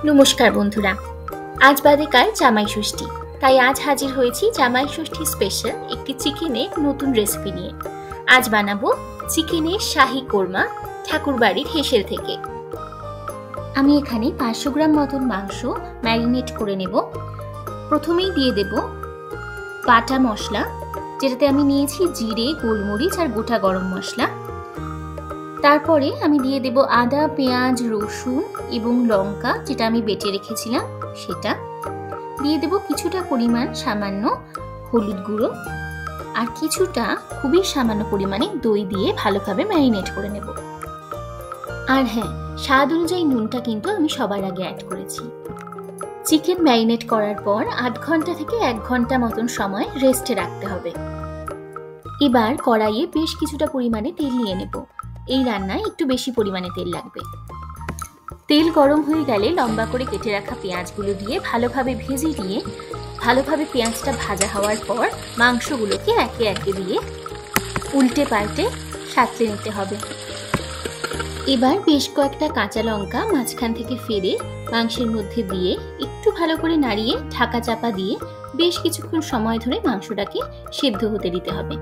নমস্কার বন্ধুরা, আজ বাদে কাল জামাই ষষ্ঠী, তাই আজ হাজির হয়েছি জামাই ষষ্ঠী স্পেশাল একটি চিকেনের নতুন রেসিপি নিয়ে। আজ বানাবো চিকেনের শাহী কোরমা ঠাকুরবাড়ির হেসেল থেকে। আমি এখানে 500 গ্রাম মতন মাংস ম্যারিনেট করে নেব। প্রথমেই দিয়ে দেব বাটা মশলা, যেটাতে আমি নিয়েছি জিরে, গোলমরিচ আর গোটা গরম মশলা। তারপরে আমি দিয়ে দেব আদা, পেঁয়াজ, রসুন এবং লঙ্কা, যেটা আমি বেটে রেখেছিলাম সেটা দিয়ে দেব। কিছুটা পরিমাণ সামান্য হলুদ গুঁড়ো আর কিছুটা খুবই সামান্য পরিমাণে দই দিয়ে ভালোভাবে ম্যারিনেট করে নেব। আর হ্যাঁ, স্বাদ অনুযায়ী নুনটা কিন্তু আমি সবার আগে অ্যাড করেছি। চিকেন ম্যারিনেট করার পর 8 ঘন্টা থেকে 1 ঘন্টা মতন সময় রেস্টে রাখতে হবে। এবার কড়াইয়ে বেশ কিছুটা পরিমাণে তেল নিয়ে নেব। এই রান্নায় একটু বেশি পরিমাণে তেল লাগবে। তেল গরম হয়ে গেলে লম্বা করে কেটে রাখা পেঁয়াজগুলো দিয়ে ভালোভাবে ভেজে নিয়ে ভালোভাবে পেঁয়াজটা ভাজা হওয়ার পর মাংসগুলোকে একে একে দিয়ে উল্টে পাল্টে সাঁতলে নিতে হবে। এবার বেশ কয়েকটা কাঁচা লঙ্কা মাঝখান থেকে ফেলে মাংসের মধ্যে দিয়ে একটু ভালো করে নাড়িয়ে ঢাকা চাপা দিয়ে বেশ কিছুক্ষণ সময় ধরে মাংসটাকে সেদ্ধ হতে দিতে হবে।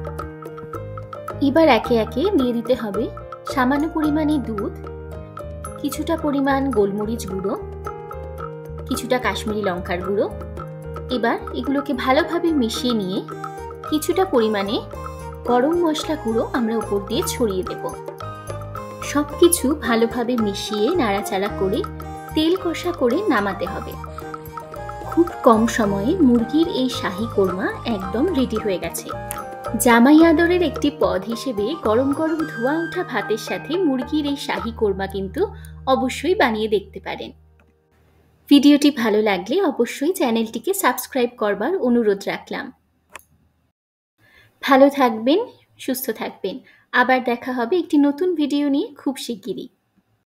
এবার একে একে দিয়ে দিতে হবে সামান্য পরিমাণে দুধ, কিছুটা পরিমাণ গোলমরিচ গুঁড়ো, কিছুটা কাশ্মীরি লঙ্কার গুঁড়ো। এবার এগুলোকে ভালোভাবে মিশিয়ে নিয়ে কিছুটা পরিমাণে গরম মশলা গুঁড়ো আমরা উপর দিয়ে ছড়িয়ে দেব। সবকিছু ভালোভাবে মিশিয়ে নাড়াচাড়া করে তেল কষা করে নামাতে হবে। খুব কম সময়ে মুরগির এই শাহী কোরমা একদম রেডি হয়ে গেছে। জামাই আদরের একটি পদ হিসেবে গরম গরম ধোয়া ওঠা ভাতের সাথে মুরগির এই শাহী কোরমা কিন্তু অবশ্যই বানিয়ে দেখতে পারেন। ভিডিওটি ভালো লাগলে অবশ্যই চ্যানেলটিকে সাবস্ক্রাইব করবার অনুরোধ রাখলাম। ভালো থাকবেন, সুস্থ থাকবেন। আবার দেখা হবে একটি নতুন ভিডিও নিয়ে খুব শিগগিরই।